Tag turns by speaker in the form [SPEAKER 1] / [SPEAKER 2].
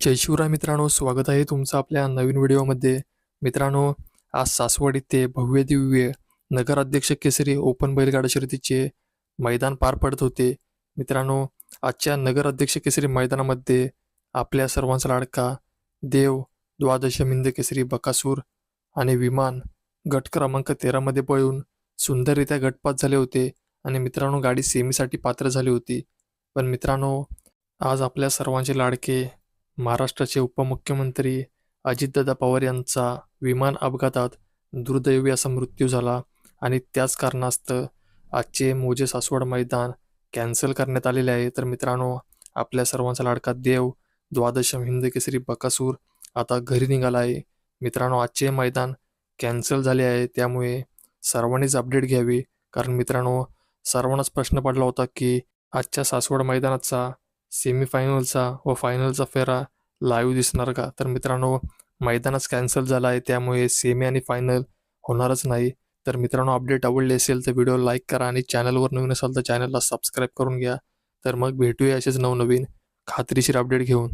[SPEAKER 1] जय शिवराय मित्रांनो, स्वागत आहे तुमचं आपल्या नवीन व्हिडिओमध्ये. मित्रांनो, आज सासवड येथे भव्य दिव्य नगराध्यक्ष केसरी ओपन बैलगाडा शर्यतीचे मैदान पार पडत होते. मित्रांनो, आजच्या नगराध्यक्ष केसरी मैदानामध्ये आपल्या सर्वांचा लाडका देव, द्वादश हिंद केसरी बकासूर आणि विमान गट क्रमांक 13 मध्ये पळून सुंदररित्या गटपात झाले होते आणि मित्रांनो गाडी सेमीसाठी पात्र झाली होती. पण मित्रांनो, आज आपल्या सर्वांचे लाडके महाराष्ट्राचे उपमुख्यमंत्री अजितदादा पवार यांचा विमान अपघातात दुर्दैवी असा मृत्यू झाला आणि त्याच कारणास्तव आजचे मोजे सासवड मैदान कॅन्सल करण्यात आलेले आहे. तर मित्रांनो, आपल्या सर्वांचा लाडका देव, द्वादशम हिंद केसरी बकासूर आता घरी निघाला आहे. मित्रांनो, आजचे मैदान कॅन्सल झाले आहे, त्यामुळे सर्वांनीच अपडेट घ्यावी. कारण मित्रांनो, सर्वांनाच प्रश्न पडला होता की आजच्या सासवड मैदानाचा सेमीफायनलचा व फायनलचा फेरा लाईव्ह दिसणार का? तर मित्रांनो, मैदानच कॅन्सल झाला आहे, त्यामुळे सेमी आणि फायनल होणारच नाही. तर मित्रांनो, अपडेट आवडली असेल तर व्हिडिओ लाईक करा आणि चॅनलवर नवीन असाल तर चॅनलला सबस्क्राईब करून घ्या. तर मग भेटूया असेच नवनवीन खात्रीशीर अपडेट घेऊन.